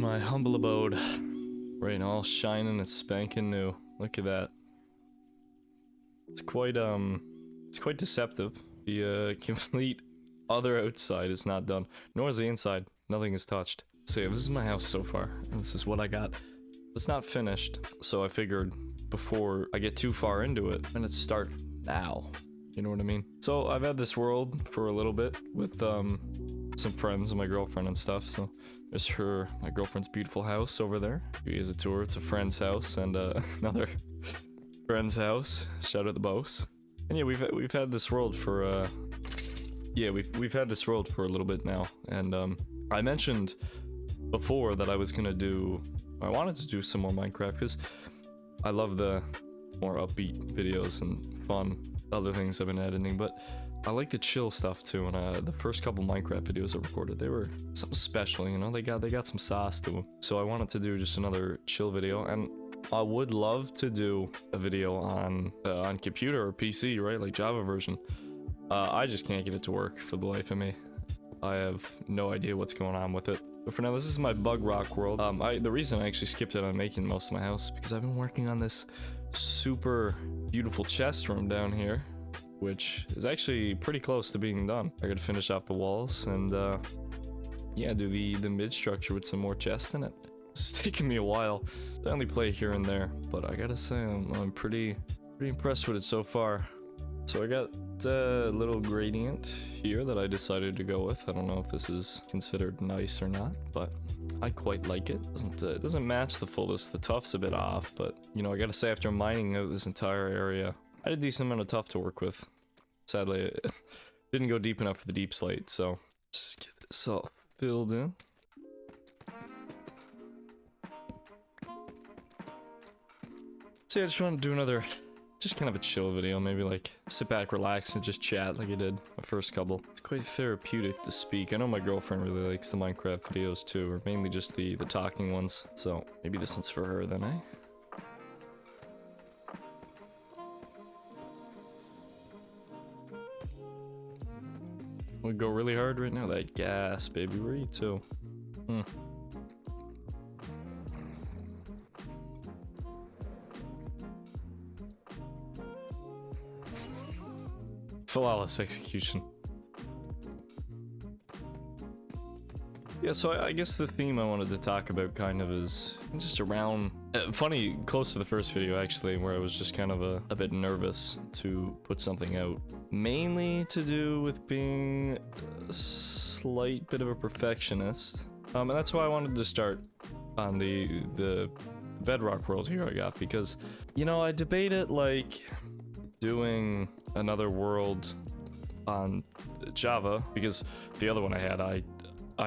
my humble abode. Right now, all shining and spanking new. Look at that. It's quite deceptive. The complete other outside is not done, nor is the inside. Nothing is touched. So yeah, this is my house so far, and this is what I got. It's not finished, so I figured before I get too far into it, and let's start now. You know what I mean? So I've had this world for a little bit with some friends and my girlfriend and stuff. So there's my girlfriend's beautiful house over there. Give you guys a tour. It's a friend's house and another friend's house. Shout out the boss. And yeah, we've had this world for we've had this world for a little bit now. And I mentioned before that I wanted to do some more Minecraft because I love the more upbeat videos and fun other things I've been editing, but I like the chill stuff too. And the first couple Minecraft videos I recorded, they were something special, you know. They got some sauce to them. So I wanted to do just another chill video, and I would love to do a video on computer or PC, right, like Java version. I just can't get it to work for the life of me. I have no idea what's going on with it. But for now, this is my Bug Rock world. The reason I actually skipped it on making most of my house is because I've been working on this super beautiful chest room down here, which is actually pretty close to being done. I gotta finish off the walls and yeah, do the mid structure with some more chests in it. It's taking me a while. I only play here and there, but I gotta say I'm pretty impressed with it so far. So I got a little gradient here that I decided to go with. I don't know if this is considered nice or not, but I quite like it. It doesn't match the fullest. The tuff's a bit off, but you know, I gotta say, after mining out this entire area, I had a decent amount of tuff to work with. Sadly, it didn't go deep enough for the deep slate, so just get this all filled in. So yeah, I just want to do another, just kind of a chill video, maybe like sit back, relax, and just chat like I did my first couple. It's quite therapeutic to speak. I know my girlfriend really likes the Minecraft videos too, or mainly just the talking ones, so maybe this one's for her then, eh? We go really hard right now. That gas, baby. Where are you two? Flawless execution. Yeah, so I guess the theme I wanted to talk about kind of is just around... funny, close to the first video actually, where I was just kind of a bit nervous to put something out. Mainly to do with being a slight bit of a perfectionist. And that's why I wanted to start on the Bedrock world here I got, because, you know, I debated like doing another world on Java, because the other one I had, I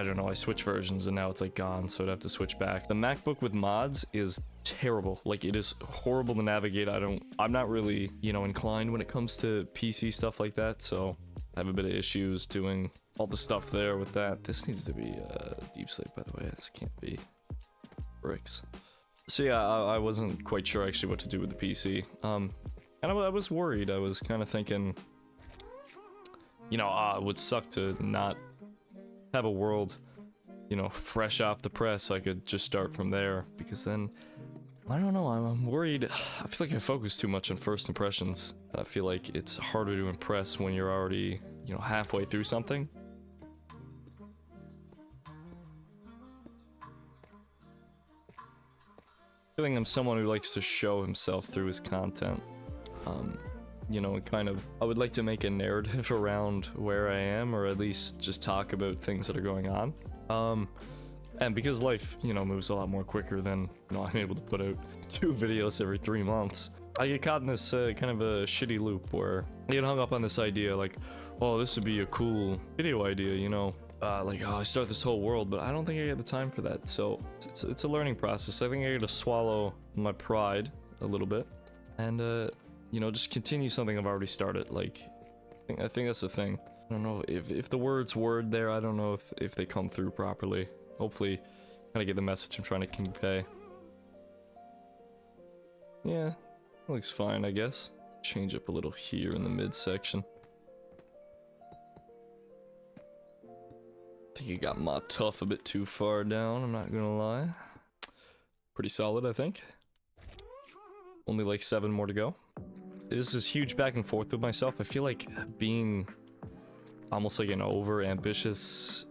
don't know, I switched versions and now it's like gone, so I'd have to switch back. The MacBook with mods is terrible. Like, it is horrible to navigate. I'm not really, you know, inclined when it comes to PC stuff like that, so I have a bit of issues doing all the stuff there with that. This needs to be deep slate, by the way. This can't be bricks. So yeah, I wasn't quite sure actually what to do with the PC. And I was worried. I was kind of thinking, you know, it would suck to not have a world, you know, fresh off the press. I could just start from there, because then, I don't know, I'm worried. I feel like I focus too much on first impressions. I feel like it's harder to impress when you're already, you know, halfway through something. Feeling I'm someone who likes to show himself through his content. You know, kind of, I would like to make a narrative around where I am, or at least just talk about things that are going on. And because life, you know, moves a lot more quicker than, you know, I'm able to put out 2 videos every 3 months, I get caught in this kind of a shitty loop where I get hung up on this idea like, oh, this would be a cool video idea, you know, like, oh, I start this whole world, but I don't think I get the time for that. So it's a learning process. I think I gotta swallow my pride a little bit and you know, just continue something I've already started. Like, I think that's the thing. I don't know if the word there, I don't know if they come through properly. Hopefully, kind of get the message I'm trying to convey. Yeah, looks fine, I guess. Change up a little here in the midsection. I think think you got Mod Tough a bit too far down, I'm not gonna lie. Pretty solid, I think. Only like 7 more to go. This is huge back and forth with myself. I feel like being almost like an over-ambitious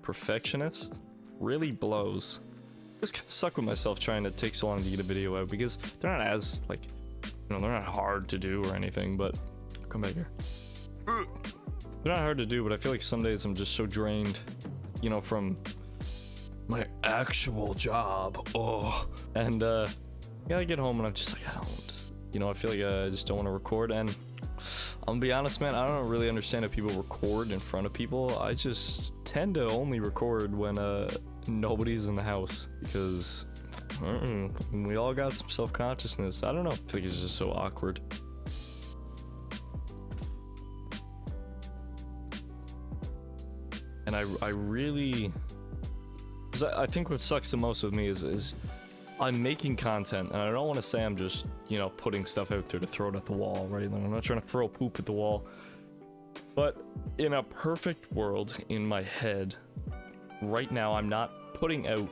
perfectionist really blows. I just kind of suck with myself trying to take so long to get a video out because they're not as, like, you know, they're not hard to do or anything, but... Come back here. They're not hard to do, but I feel like some days I'm just so drained, you know, from my actual job. Oh. And, yeah, I get home and I'm just like, I don't... You know, I feel like I just don't want to record, and I'm gonna be honest, man, I don't really understand how people record in front of people. I just tend to only record when nobody's in the house, because we all got some self-consciousness. I don't know. I feel like it's just so awkward. And I really... Because I think what sucks the most with me is I'm making content, and I don't want to say I'm just, you know, putting stuff out there to throw it at the wall, right? I'm not trying to throw poop at the wall. But in a perfect world in my head, right now I'm not putting out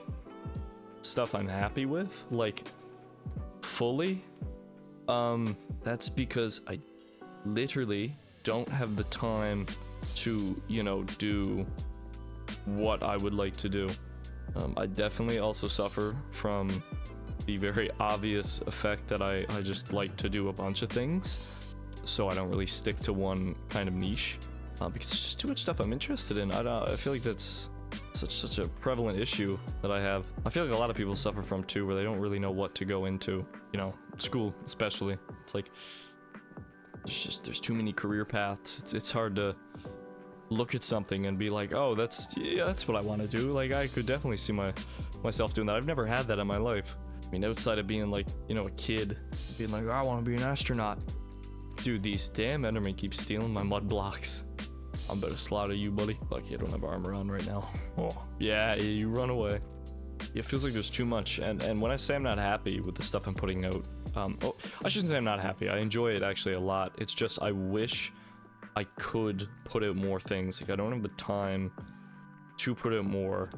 stuff I'm happy with, like, fully. That's because I literally don't have the time to, you know, do what I would like to do. I definitely also suffer from the very obvious effect that I just like to do a bunch of things, so I don't really stick to one kind of niche, because there's just too much stuff I'm interested in. I feel like that's such a prevalent issue that I have. I feel like a lot of people suffer from too, where they don't really know what to go into, you know, school especially. It's like there's too many career paths. It's hard to look at something and be like, oh, that's what I want to do. Like, I could definitely see myself doing that. I've never had that in my life. I mean, outside of being like, you know, a kid, being like, oh, I want to be an astronaut. Dude, these damn Endermen keep stealing my mud blocks. I'm about to slaughter you, buddy. Lucky I don't have armor on right now. Oh, yeah, you run away. It feels like there's too much, and when I say I'm not happy with the stuff I'm putting out, oh, I shouldn't say I'm not happy. I enjoy it actually a lot. It's just I wish I could put out more things. Like, I don't have the time to put out more.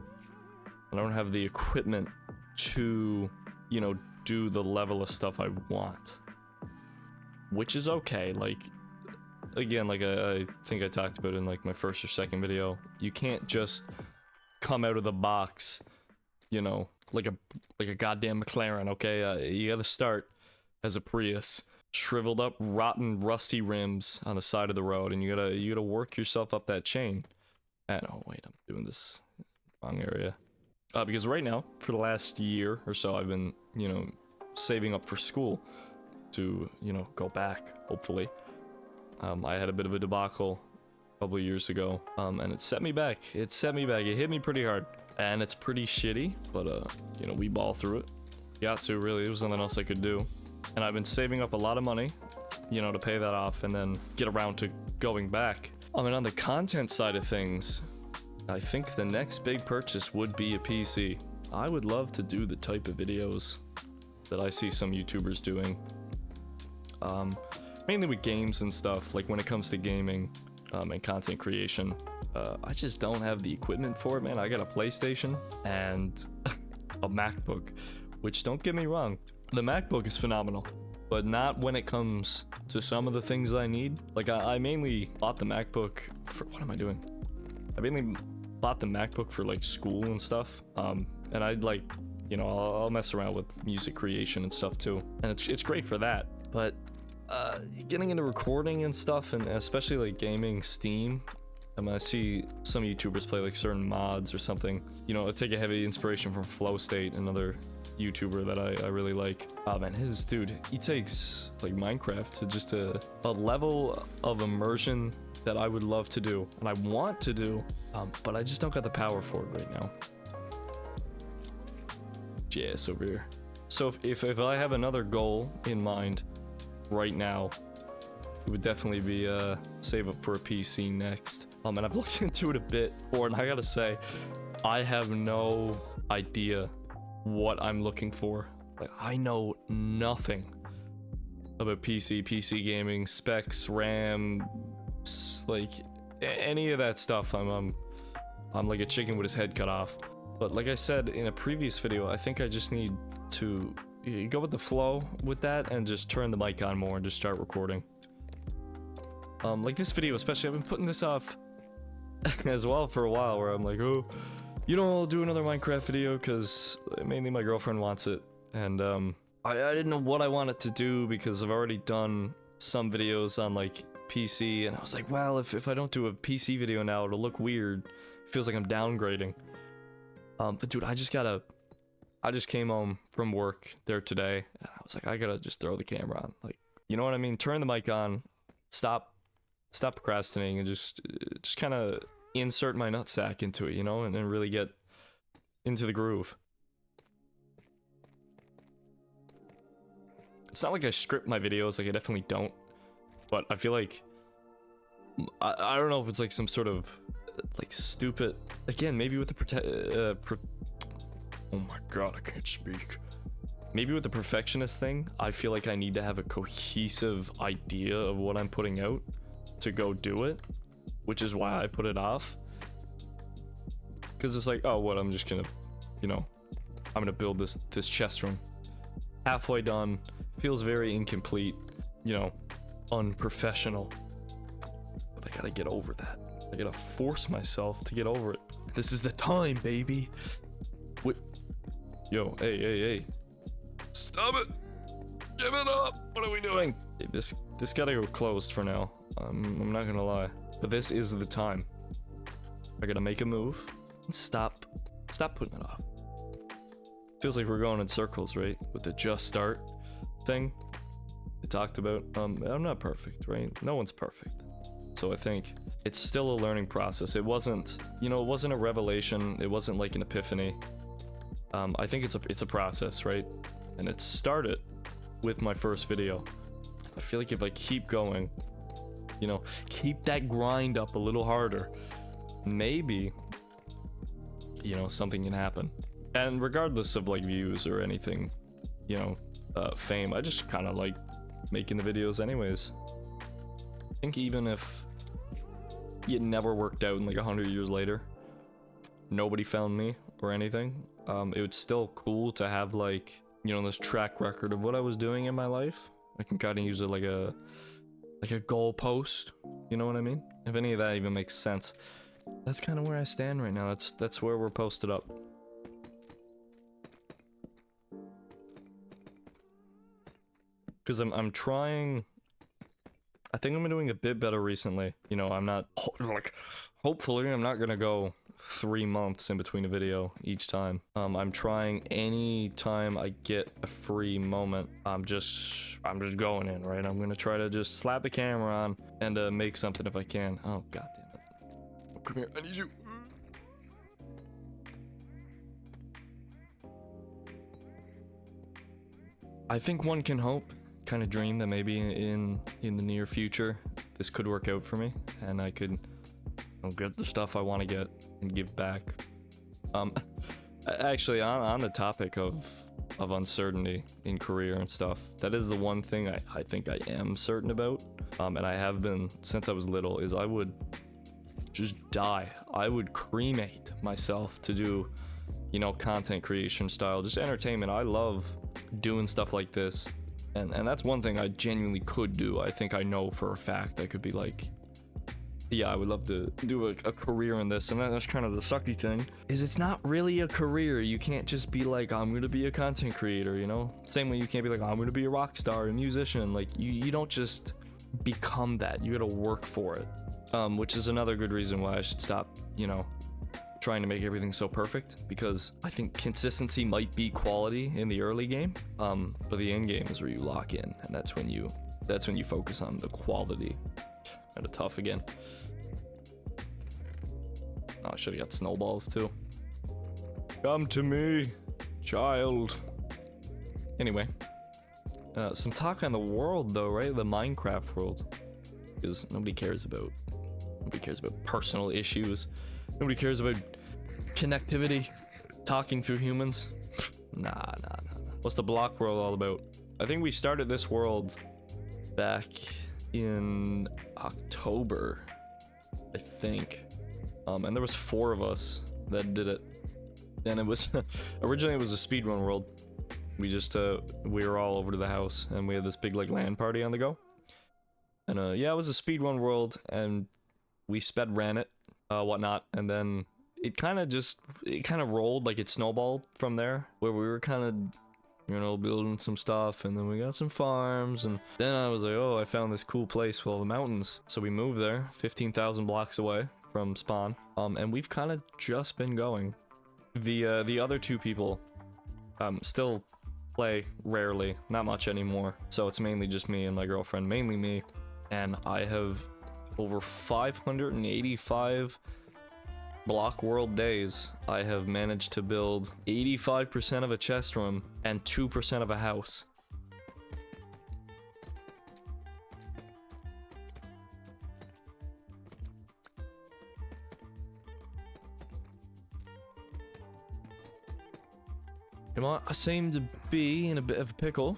I don't have the equipment to, you know, do the level of stuff I want. Which is okay. Like, again, like I think I talked about in like my first or second video, you can't just come out of the box, you know, like a goddamn McLaren, okay? You gotta start as a Prius. Shriveled up, rotten, rusty rims on the side of the road, and you gotta work yourself up that chain. And oh wait, I'm doing this wrong area. Because right now, for the last year or so, I've been, you know, saving up for school to, you know, go back, hopefully. I had a bit of a debacle a couple of years ago, and it set me back. It set me back. It hit me pretty hard, and it's pretty shitty, but you know, we ball through it. Got to, really. There was nothing else I could do. And I've been saving up a lot of money, you know, to pay that off and then get around to going back. I mean, on the content side of things, I think the next big purchase would be a PC. I would love to do the type of videos that I see some YouTubers doing. Mainly with games and stuff, like when it comes to gaming and content creation. I just don't have the equipment for it, man. I got a PlayStation and a MacBook, which, don't get me wrong, the MacBook is phenomenal, but not when it comes to some of the things I need. Like, I mainly bought the MacBook for, what am I doing? I mainly bought the MacBook for like school and stuff. And I'd like, you know, I'll mess around with music creation and stuff too. And it's great for that. But getting into recording and stuff, and especially like gaming, Steam, I mean, I see some YouTubers play like certain mods or something. You know, I take a heavy inspiration from Flow State, another YouTuber that I really like. Oh man, he takes like Minecraft to just a level of immersion that I would love to do, and I want to do, but I just don't got the power for it right now. Yes, over here. So if I have another goal in mind right now, it would definitely be save up for a PC next. And I've looked into it a bit more, and I gotta say, I have no idea what I'm looking for. Like, I know nothing about PC gaming, specs, RAM, like any of that stuff. I'm like a chicken with his head cut off. But like I said in a previous video, I think I just need to go with the flow with that and just turn the mic on more and just start recording. Like this video especially, I've been putting this off as well for a while, where I'm like, oh, you know, I'll do another Minecraft video because mainly my girlfriend wants it, and I didn't know what I wanted to do because I've already done some videos on like PC, and I was like, well, if I don't do a PC video now, it'll look weird. It feels like I'm downgrading. But dude, I just came home from work there today, and I was like, I gotta just throw the camera on. Like, you know what I mean? Turn the mic on, stop procrastinating, and just kind of insert my nutsack into it, you know, and then really get into the groove. It's not like I script my videos, like I definitely don't, but I feel like I don't know if it's like some sort of like stupid, again, maybe with the oh my god, I can't speak. Maybe with the perfectionist thing, I feel like I need to have a cohesive idea of what I'm putting out to go do it, which is why I put it off. Because it's like, oh, what, I'm just gonna, you know, I'm gonna build this chest room. Halfway done, feels very incomplete, you know, unprofessional. But I gotta get over that. I gotta force myself to get over it. This is the time, baby. Wait. Yo, hey. Stop it! Give it up! What are we doing? Hey, this gotta go closed for now. I'm not gonna lie. But this is the time. I gotta make a move and stop putting it off. Feels like we're going in circles, right? With the just start thing I talked about. I'm not perfect, right? No one's perfect. So I think it's still a learning process. It wasn't, you know, it wasn't a revelation. It wasn't like an epiphany. I think it's a process, right? And it started with my first video. I feel like if I keep going, you know, keep that grind up a little harder, maybe, you know, something can happen. And regardless of like views or anything, you know, fame, I just kind of like making the videos anyways. I think even if it never worked out and like 100 years later, nobody found me or anything, it was still cool to have like, you know, this track record of what I was doing in my life. I can kind of use it like a goal post, you know what I mean? If any of that even makes sense. That's kind of where I stand right now. That's where we're posted up. Because I'm trying, I think I'm doing a bit better recently. You know, I'm not, like, hopefully I'm not gonna go 3 months in between a video each time. I'm trying any time I get a free moment. I'm just going in, right? I'm gonna try to just slap the camera on and make something if I can. Oh, god damn it. Oh, come here, I need you. I think one can hope, kind of dream that maybe in the near future this could work out for me and I could, you know, get the stuff I want to get and give back. Actually, on the topic of uncertainty in career and stuff, that is the one thing I think I am certain about, and I have been since I was little, is I would just die. I would cremate myself to do, you know, content creation style, just entertainment. I love doing stuff like this, and that's one thing I genuinely could do. I think I know for a fact I could be like, yeah, I would love to do a career in this. And that's kind of the sucky thing, is it's not really a career. You can't just be like, I'm gonna be a content creator, you know? Same way you can't be like, I'm gonna be a rock star, a musician. Like, you don't just become that. You gotta work for it. Which is another good reason why I should stop, you know, trying to make everything so perfect, because I think consistency might be quality in the early game, but the end game is where you lock in, and that's when you focus on the quality. Kind of tough again. Oh, I should have got snowballs too. Come to me, child. Anyway, some talk on the world though, right? The Minecraft world, because nobody cares about personal issues. Nobody cares about connectivity, talking through humans. Nah. What's the block world all about? I think we started this world back in October, I think. And there was 4 of us that did it. And it was originally it was a speedrun world. We just we were all over to the house and we had this big like LAN party on the go. And yeah, it was a speedrun world and we sped ran it, whatnot, and then it kind of rolled, like it snowballed from there, where we were kind of, you know, building some stuff, and then we got some farms, and then I was like, oh, I found this cool place with all the mountains. So we moved there, 15,000 blocks away from spawn, and we've kind of just been going. The other 2 people, still play rarely, not much anymore, so it's mainly just me and my girlfriend, mainly me, and I have over 585 block world days. I have managed to build 85% of a chest room and 2% of a house. You know, I seem to be in a bit of a pickle.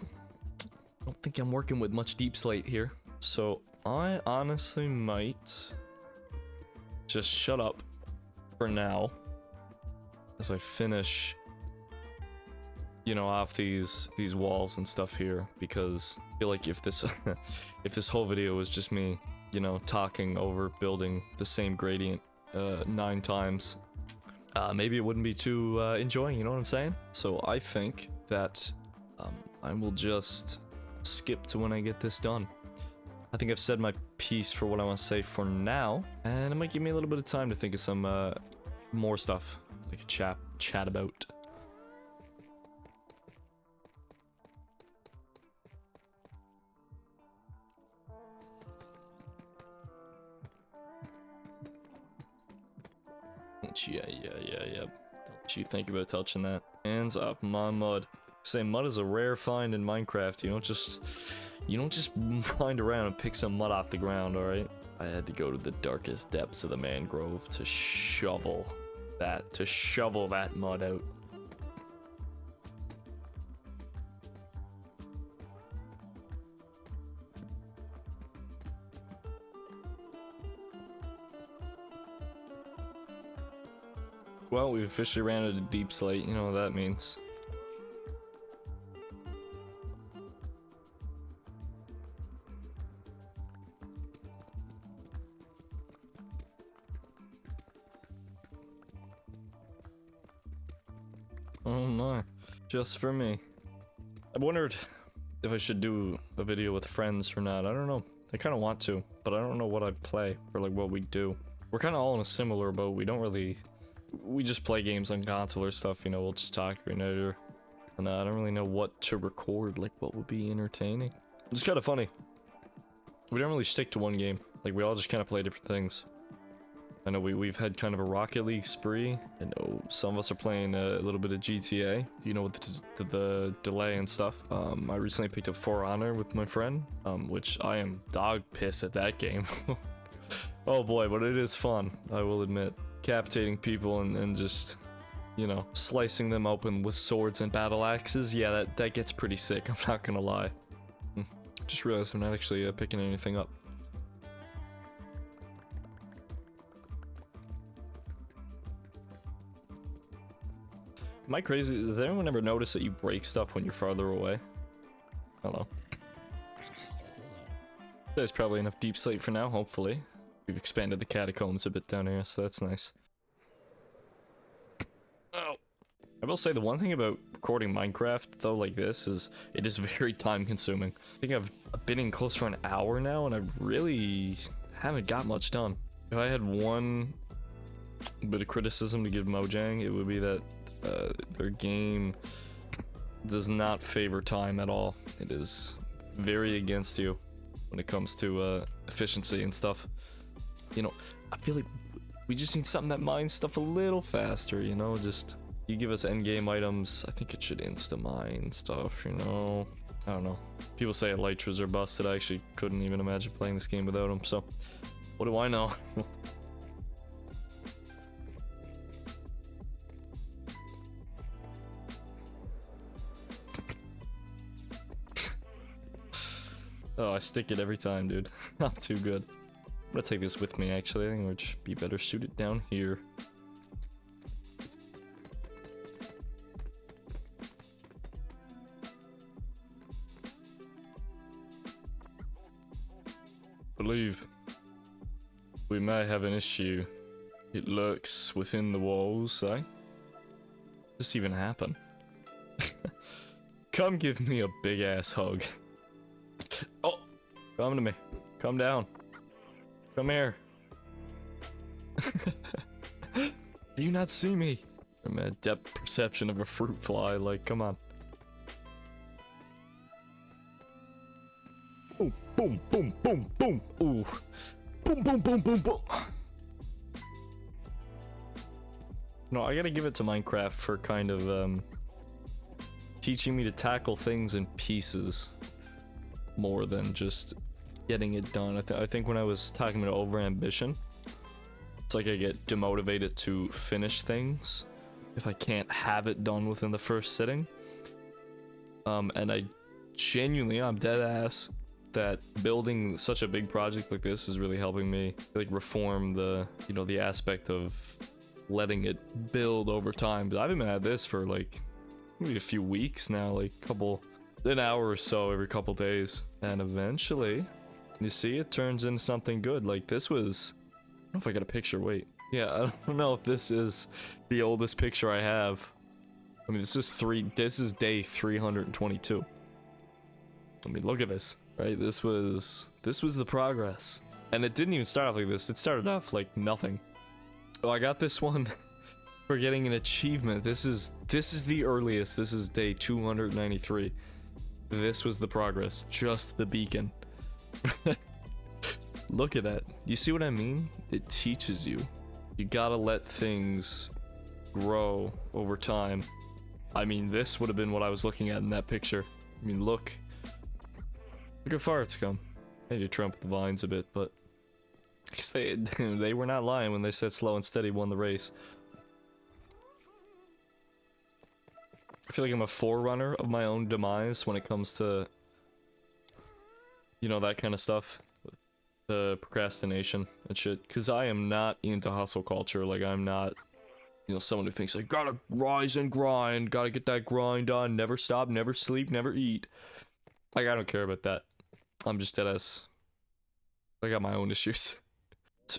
I don't think I'm working with much deep slate here. So I honestly might just shut up for now as I finish, you know, off these walls and stuff here, because I feel like if this if this whole video was just me, you know, talking over building the same gradient 9 times, maybe it wouldn't be too enjoying, you know what I'm saying? So I think that I will just skip to when I get this done. I think I've said my piece for what I want to say for now, and it might give me a little bit of time to think of some more stuff, like a chat about. Yeah. Don't you think about touching that. Hands off my mud. Say mud is a rare find in Minecraft. You don't just find around and pick some mud off the ground, alright? I had to go to the darkest depths of the mangrove to shovel that mud out. Well, we've officially ran out of deep slate, you know what that means. Oh my, just for me. I wondered if I should do a video with friends or not. I don't know. I kind of want to, but I don't know what I'd play or like what we do. We're kind of all in a similar boat. We just play games on console or stuff, you know, we'll just talk every night or... And I don't really know what to record, like what would be entertaining. It's kind of funny. We don't really stick to one game. Like we all just kind of play different things. I know we've had kind of a Rocket League spree. I know some of us are playing a little bit of GTA, you know, with the delay and stuff. I recently picked up For Honor with my friend, which I am dog piss at that game. Oh boy, but it is fun, I will admit. Captating people and just, you know, slicing them open with swords and battle axes. Yeah, that gets pretty sick, I'm not gonna lie. Just realized I'm not actually picking anything up. Am I crazy? Does anyone ever notice that you break stuff when you're farther away? I don't know. There's probably enough deep slate for now, hopefully. We've expanded the catacombs a bit down here, so that's nice. Oh. I will say the one thing about recording Minecraft, though, like this, is it is very time consuming. I think I've been in close for an hour now, and I really haven't got much done. If I had one bit of criticism to give Mojang, it would be that their game does not favor time at all. It is very against you when it comes to efficiency and stuff. You know, I feel like we just need something that mines stuff a little faster, you know, just you give us endgame items, I think it should insta-mine stuff, you know. I don't know. People say elytras are busted. I actually couldn't even imagine playing this game without them, so what do I know? Oh, I stick it every time, dude. I'm too good. I'm gonna take this with me, actually. I think it would be better suited down here. Believe we may have an issue. It lurks within the walls, eh? Does this even happen? Come give me a big ass hug. Oh, come to me. Come down. Come here. Do you not see me? From a depth perception of a fruit fly, like, come on. Boom, boom, boom, boom, boom. Ooh. Boom, boom, boom, boom, boom. No, I gotta give it to Minecraft for kind of, teaching me to tackle things in pieces more than just getting it done. I think when I was talking about overambition, it's like I get demotivated to finish things if I can't have it done within the first sitting. And I genuinely, I'm dead ass that building such a big project like this is really helping me like reform the, you know, the aspect of letting it build over time. But I haven't been at this for like maybe a few weeks now, like an hour or so every couple days, and eventually you see it turns into something good. Like this was, I don't know if I got a picture. Wait, yeah, I don't know if this is the oldest picture I have. I mean, this is day 322. I mean, look at this, right? This was the progress, and it didn't even start off like this. It started off like nothing. So I got this one for getting an achievement. This is the earliest. This is day 293. This was the progress, just the beacon. Look at that. You see what I mean? It teaches you. You gotta let things grow over time. I mean, this would have been what I was looking at in that picture. I mean, look how far it's come. I need to trim up the vines a bit, but I guess they were not lying when they said slow and steady won the race. I feel like I'm a forerunner of my own demise when it comes to, you know, that kind of stuff. The procrastination and shit. Because I am not into hustle culture. Like, I'm not, you know, someone who thinks, like, gotta rise and grind, gotta get that grind on, never stop, never sleep, never eat. Like, I don't care about that. I'm just dead ass. I got my own issues.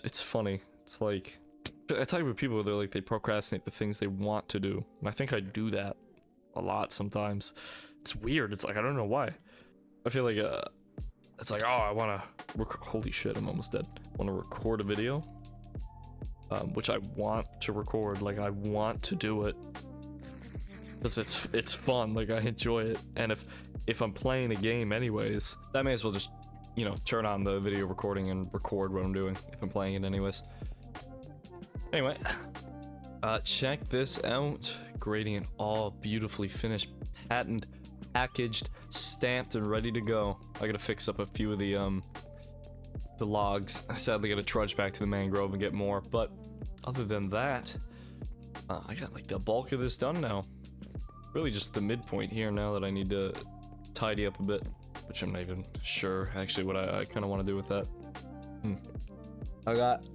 It's funny. It's like, I talk about people, they're like, they procrastinate the things they want to do. And I think I do that a lot sometimes. It's weird. It's like, I don't know why. I feel like, it's like, oh, I want to holy shit, I'm almost dead. I want to record a video, which I want to record. Like, I want to do it because it's fun. Like, I enjoy it. And if I'm playing a game anyways, I may as well just, you know, turn on the video recording and record what I'm doing if I'm playing it anyways. Anyway, check this out. Gradient all beautifully finished, patent, packaged, stamped, and ready to go. I gotta fix up a few of the logs. I sadly gotta trudge back to the mangrove and get more, but other than that, I got like the bulk of this done now. Really just the midpoint here now that I need to tidy up a bit, which I'm not even sure actually what I kind of want to do with that. I got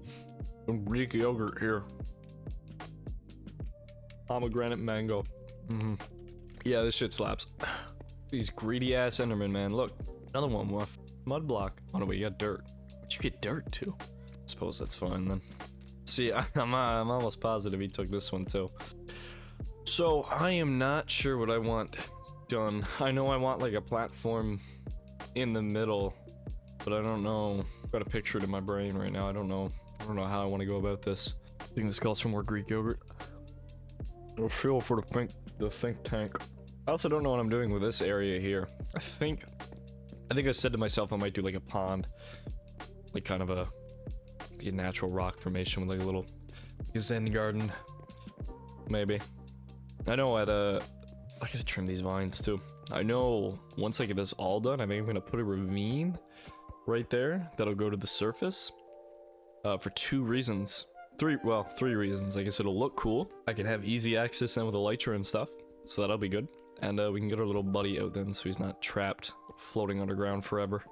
some Greek yogurt here. Pomegranate mango. Yeah, this shit slaps. These greedy ass Endermen, man. Look, another one more mud block. Oh no, wait, you got dirt. Where'd you get dirt to? Suppose that's fine then. See, I'm almost positive he took this one too. So I am not sure what I want done. I know I want like a platform in the middle, but I don't know. I've got a picture it in my brain right now. I don't know how I want to go about this. I think this calls for more Greek yogurt. It'll feel for the think tank. I also don't know what I'm doing with this area here. I think I said to myself I might do like a pond, like kind of a natural rock formation with like a little Zen garden, maybe. I know I gotta trim these vines too. I know once I get this all done, I think I'm gonna put a ravine right there that'll go to the surface for three reasons. I guess it'll look cool. I can have easy access in with elytra and stuff, so that'll be good. And we can get our little buddy out then, so he's not trapped, floating underground forever.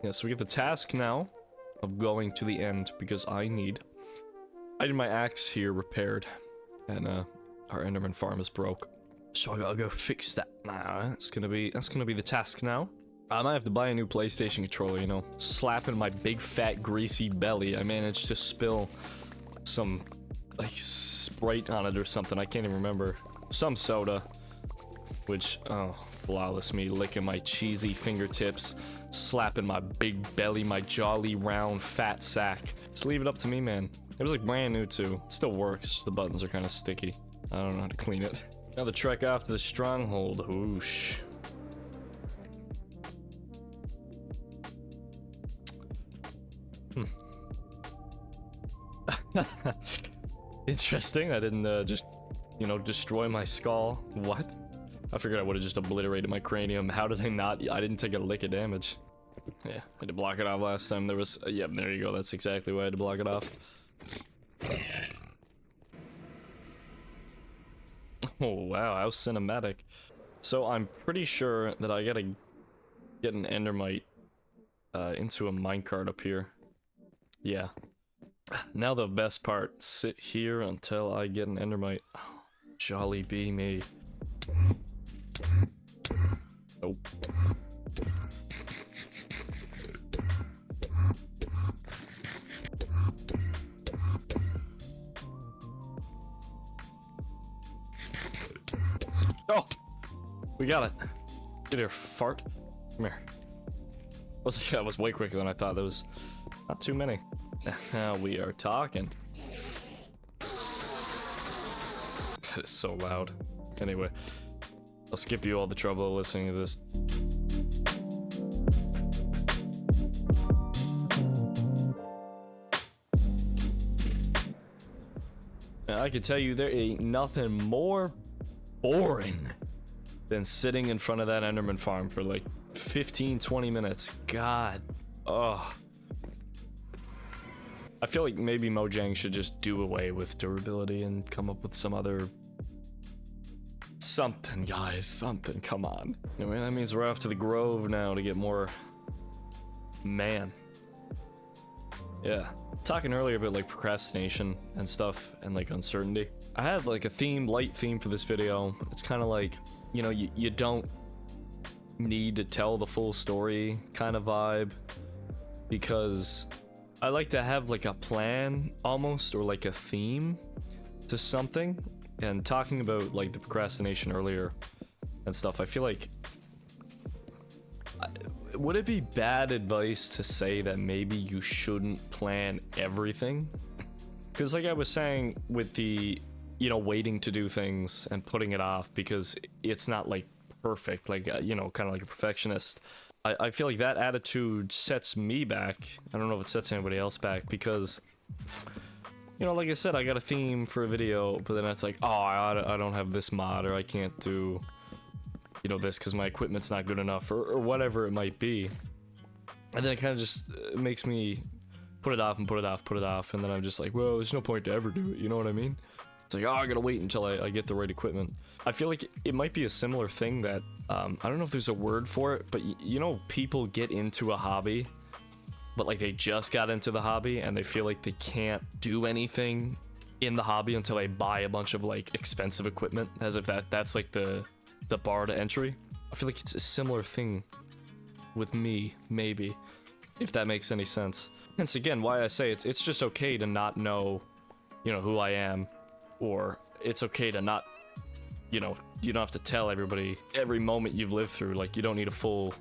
Yeah, so we get the task now of going to the end because I need my axe here repaired, and our Enderman farm is broke, so I gotta go fix that. Nah, that's gonna be the task now. I might have to buy a new PlayStation controller, you know. Slapping my big fat greasy belly, I managed to spill some like Sprite on it or something. I can't even remember. Some soda, which, oh, flawless me licking my cheesy fingertips, slapping my big belly, my jolly round fat sack. Just leave it up to me, man. It was like brand new too. It still works, just the buttons are kind of sticky. I don't know how to clean it. Now the trek off to the stronghold. Whoosh. Interesting. I didn't just, you know, destroy my skull. What? I figured I would have just obliterated my cranium. How did I not? I didn't take a lick of damage. Yeah, I had to block it off last time. There was, yeah, there you go. That's exactly why I had to block it off. Oh wow, how cinematic. So I'm pretty sure that I gotta get an endermite into a minecart up here. Yeah. Now the best part, sit here until I get an endermite. Oh, jolly be me. Nope. Oh! We got it. Get here, fart. Come here. That was way quicker than I thought. There was not too many. Now we are talking. It's so loud. Anyway, I'll skip you all the trouble of listening to this. And I can tell you there ain't nothing more boring than sitting in front of that Enderman farm for like 15-20 minutes. God. Oh. I feel like maybe Mojang should just do away with durability and come up with some other something, guys. Something. Come on. Anyway, that means we're off to the Grove now to get more man. Yeah. Talking earlier about like procrastination and stuff and like uncertainty. I had like a theme, light theme for this video. It's kind of like, you know, you don't need to tell the full story kind of vibe, because I like to have like a plan almost, or like a theme to something. And talking about like the procrastination earlier and stuff, I feel like, would it be bad advice to say that maybe you shouldn't plan everything? Because like I was saying with the, you know, waiting to do things and putting it off because it's not like perfect, like, you know, kind of like a perfectionist. I feel like that attitude sets me back. I don't know if it sets anybody else back, because, you know, like I said, I got a theme for a video, but then it's like, oh, I don't have this mod, or I can't do, you know, this because my equipment's not good enough, or whatever it might be. And then it kind of just makes me put it off and put it off, put it off, and then I'm just like, well, there's no point to ever do it, you know what I mean? It's like, oh, I gotta wait until I get the right equipment. I feel like it might be a similar thing that, I don't know if there's a word for it, but you know, people get into a hobby, but like they just got into the hobby and they feel like they can't do anything in the hobby until they buy a bunch of like expensive equipment, as if that's like the bar to entry. I feel like it's a similar thing with me, maybe, if that makes any sense. Hence again why I say it's just okay to not know, you know, who I am, or it's okay to not, you know, you don't have to tell everybody every moment you've lived through. Like, you don't need a full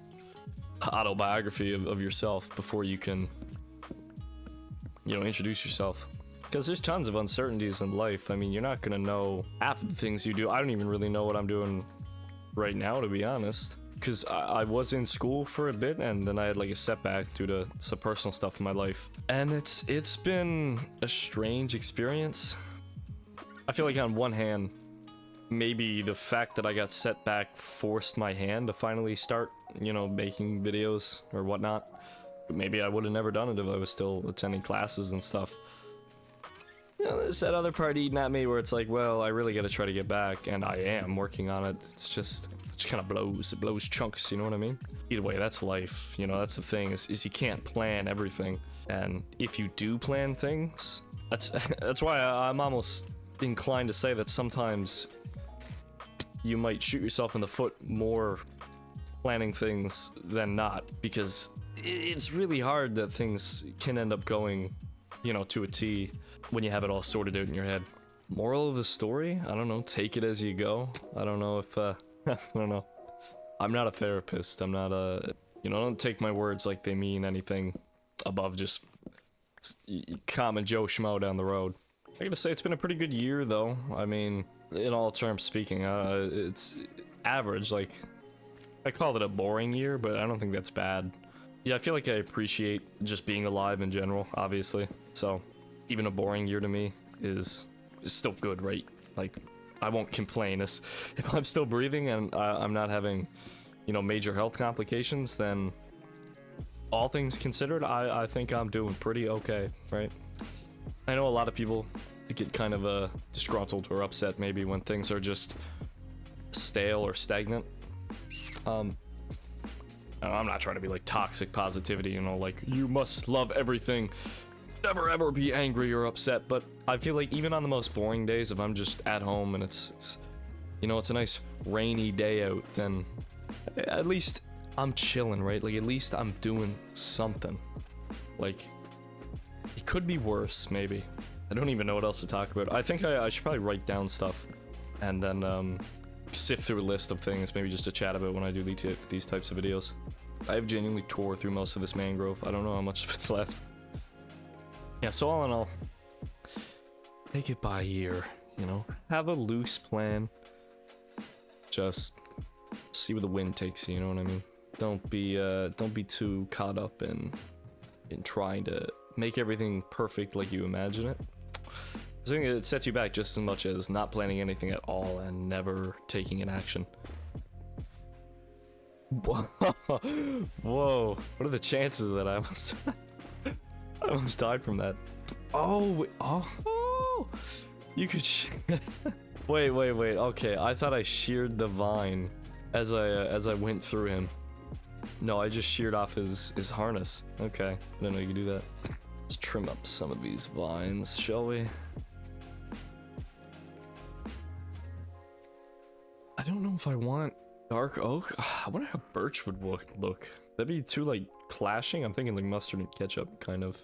autobiography of yourself before you can, you know, introduce yourself. Because there's tons of uncertainties in life. I mean, you're not gonna know half of the things you do. I don't even really know what I'm doing right now, to be honest. Because I was in school for a bit, and then I had like a setback due to some personal stuff in my life. And it's been a strange experience. I feel like on one hand, maybe the fact that I got set back forced my hand to finally start, you know, making videos or whatnot. But maybe I would have never done it if I was still attending classes and stuff. you know, there's that other part eating at me where it's like, well, I really got to try to get back, and I am working on it. It's just, it just kind of blows. It blows chunks, you know what I mean? Either way, that's life. You know, that's the thing, is you can't plan everything. And if you do plan things, that's why I'm almost inclined to say that sometimes you might shoot yourself in the foot more planning things than not, because it's really hard that things can end up going, you know, to a T when you have it all sorted out in your head. Moral of the story? I don't know, take it as you go. I don't know if, I don't know. I'm not a therapist, I'm not a, you know, don't take my words like they mean anything above just common Joe Schmo down the road. I gotta say, it's been a pretty good year, though. I mean, in all terms speaking, it's average. Like, I call it a boring year, but I don't think that's bad. Yeah, I feel like I appreciate just being alive in general, obviously. So, even a boring year to me is still good, right? Like, I won't complain. If I'm still breathing and I'm not having, you know, major health complications, then all things considered, I think I'm doing pretty okay, right? I know a lot of people get kind of disgruntled or upset maybe when things are just stale or stagnant. I'm not trying to be like toxic positivity, you know, like you must love everything, never ever be angry or upset, but I feel like even on the most boring days, if I'm just at home and it's you know, it's a nice rainy day out, then at least I'm chilling, right? Like, at least I'm doing something. Like, it could be worse, maybe. I don't even know what else to talk about. I think I should probably write down stuff and then sift through a list of things, maybe just to chat about when I do these types of videos. I've genuinely tore through most of this mangrove. I don't know how much of it's left. Yeah, so all in all, take it by ear, you know? Have a loose plan. Just see where the wind takes you, you know what I mean? Don't be too caught up in trying to make everything perfect like you imagine it. I think it sets you back just as much as not planning anything at all and never taking an action. Whoa, what are the chances that I almost died from that? Oh, you could wait. Okay, I thought I sheared the vine as I went through him. No, I just sheared off his harness. Okay, I didn't know you could do that. Let's trim up some of these vines, shall we? I don't know if I want dark oak. I wonder how birch would look. That'd be too, like, clashing. I'm thinking like mustard and ketchup, kind of.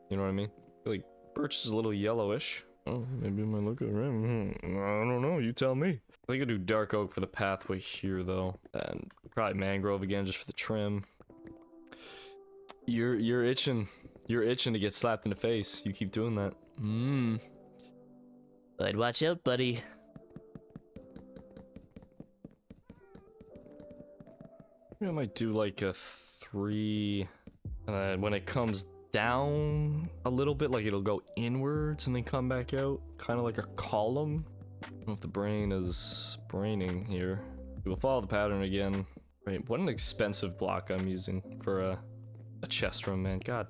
You know what I mean? I feel like birch is a little yellowish. Oh, maybe it might look alright. I don't know, you tell me. I think I'll do dark oak for the pathway here, though. And probably mangrove again, just for the trim. You're itching. You're itching to get slapped in the face. You keep doing that. I'd watch out, buddy. I might do like a 3. And then when it comes down a little bit, like it'll go inwards and then come back out. Kind of like a column. I don't know if the brain is braining here. We'll follow the pattern again. Right, what an expensive block I'm using for a chest room, man. God.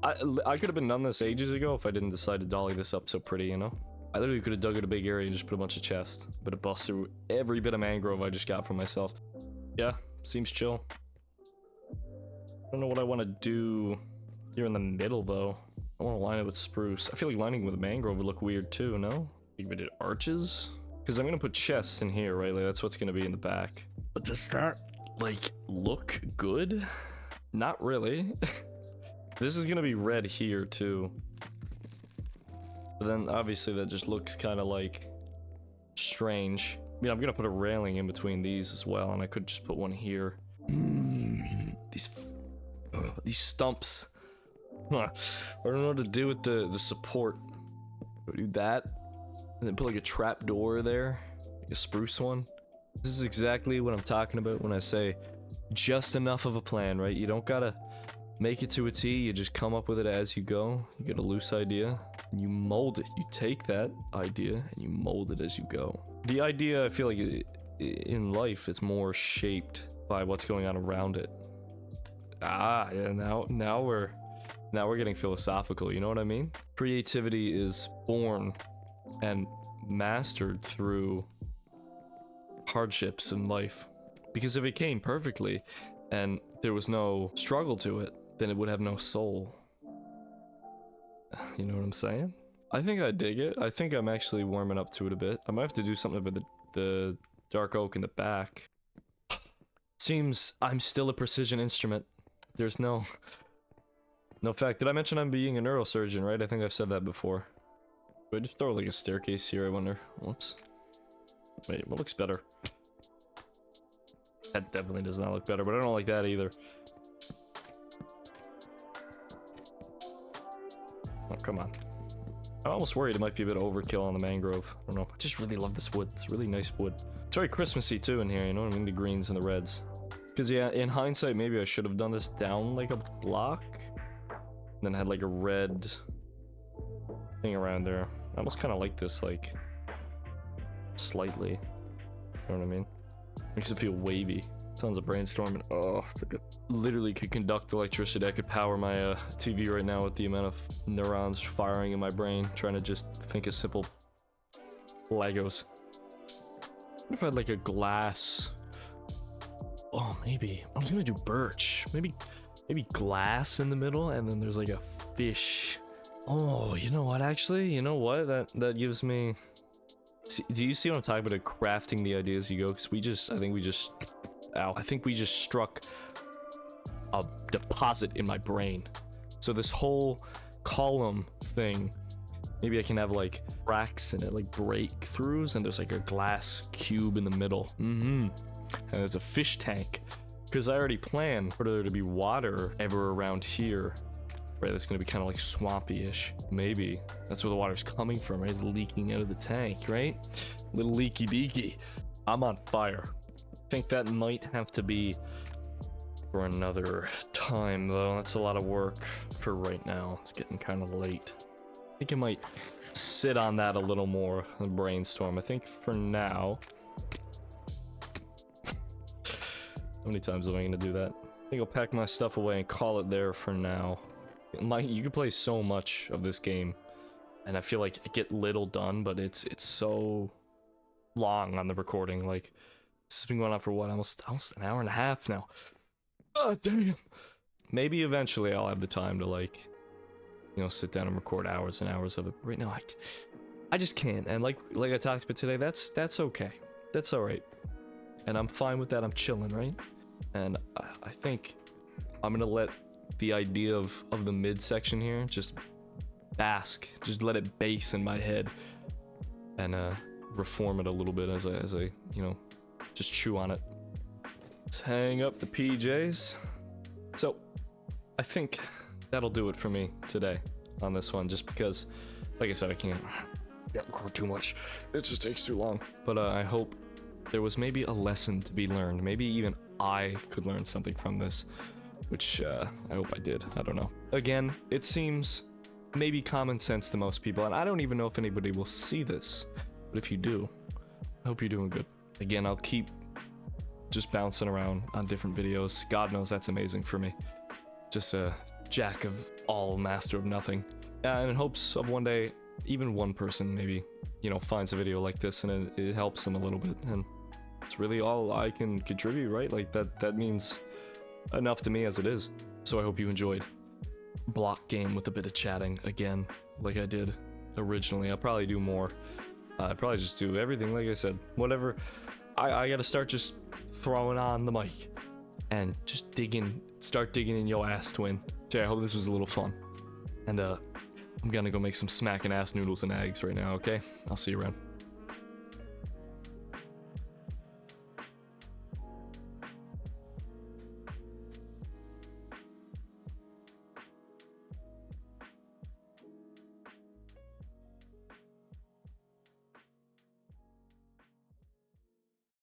I could have been done this ages ago if I didn't decide to dolly this up so pretty, you know? I literally could have dug out a big area and just put a bunch of chests. But it busts through every bit of mangrove I just got for myself. Yeah, seems chill. I don't know what I want to do here in the middle, though. I want to line it with spruce. I feel like lining with mangrove would look weird, too, no? Think we did arches? Because I'm going to put chests in here, right? Like, that's what's going to be in the back. But does that, like, look good? Not really. This is going to be red here, too. But then, obviously, that just looks kind of, like, strange. I mean, I'm going to put a railing in between these as well, and I could just put one here. These stumps. I don't know what to do with the support. Go do that. And then put like a trap door there. Like a spruce one. This is exactly what I'm talking about when I say just enough of a plan, right? You don't gotta make it to a T, you just come up with it as you go. You get a loose idea, and you mold it. You take that idea, and you mold it as you go. The idea, I feel like, in life is more shaped by what's going on around it. Ah, yeah, now Now we're getting philosophical, you know what I mean? Creativity is born and mastered through hardships in life. Because if it came perfectly and there was no struggle to it, then it would have no soul. You know what I'm saying? I think I dig it. I think I'm actually warming up to it a bit. I might have to do something about the dark oak in the back. Seems I'm still a precision instrument. There's no fact. Did I mention I'm being a neurosurgeon, right? I think I've said that before. Do I just throw like a staircase here, I wonder? Whoops. Wait, what looks better? That definitely does not look better, but I don't like that either. Oh, come on. I'm almost worried it might be a bit of overkill on the mangrove. I don't know. I just really love this wood. It's really nice wood. It's very Christmassy too in here, you know what I mean? The greens and the reds. Because yeah, in hindsight, maybe I should have done this down like a block. Then had like a red thing around there. I almost kind of like this, like, slightly. You know what I mean? Makes it feel wavy. Tons of brainstorming. Oh, it's like literally could conduct electricity. I could power my TV right now with the amount of neurons firing in my brain, trying to just think of simple Legos. What if I had like a glass? Oh, maybe. I was gonna do birch. Maybe glass in the middle, and then there's like a fish. Oh, you know what? Actually, you know what? That gives me. See, do you see what I'm talking about? Crafting the ideas you go, because I think we just struck a deposit in my brain. So this whole column thing, maybe I can have like cracks in it, like breakthroughs, and there's like a glass cube in the middle. And it's a fish tank, because I already planned for there to be water ever around here. Right, that's gonna be kind of like swampy-ish. Maybe that's where the water's coming from, right? It's leaking out of the tank, right? Little leaky beaky. I'm on fire. I think that might have to be for another time, though. That's a lot of work for right now. It's getting kind of late. I think I might sit on that a little more and brainstorm. I think for now. How many times am I gonna do that? I think I'll pack my stuff away and call it there for now. You can play so much of this game, and I feel like I get little done, but it's so long on the recording. Like, this has been going on for what, almost an hour and a half now. Oh damn. Maybe eventually I'll have the time to, like, you know, sit down and record hours and hours of it. Right now I just can't. And like I talked about today, that's okay. That's all right. And I'm fine with that. I'm chilling, right? And I think I'm gonna let the idea of the midsection here just bask, just let it base in my head, and reform it a little bit as I you know, just chew on it. Let's hang up the PJs. So I think that'll do it for me today on this one, just because, like I said, I can't record too much. It just takes too long. But I hope there was maybe a lesson to be learned. Maybe even I could learn something from this, which I hope I did. I don't know. Again, it seems maybe common sense to most people, and I don't even know if anybody will see this. But if you do, I hope you're doing good. Again, I'll keep just bouncing around on different videos. God knows that's amazing for me. Just a jack of all, master of nothing. And in hopes of one day, even one person maybe, you know, finds a video like this and it helps them a little bit. And it's really all I can contribute, right? Like that means enough to me as it is. So I hope you enjoyed. Block game with a bit of chatting again, like I did originally. I'll probably do more. I'd probably just do everything, like I said. Whatever. I gotta start just throwing on the mic and just start digging in your ass, twin. So yeah, I hope this was a little fun. And I'm gonna go make some smacking ass noodles and eggs right now, okay? I'll see you around.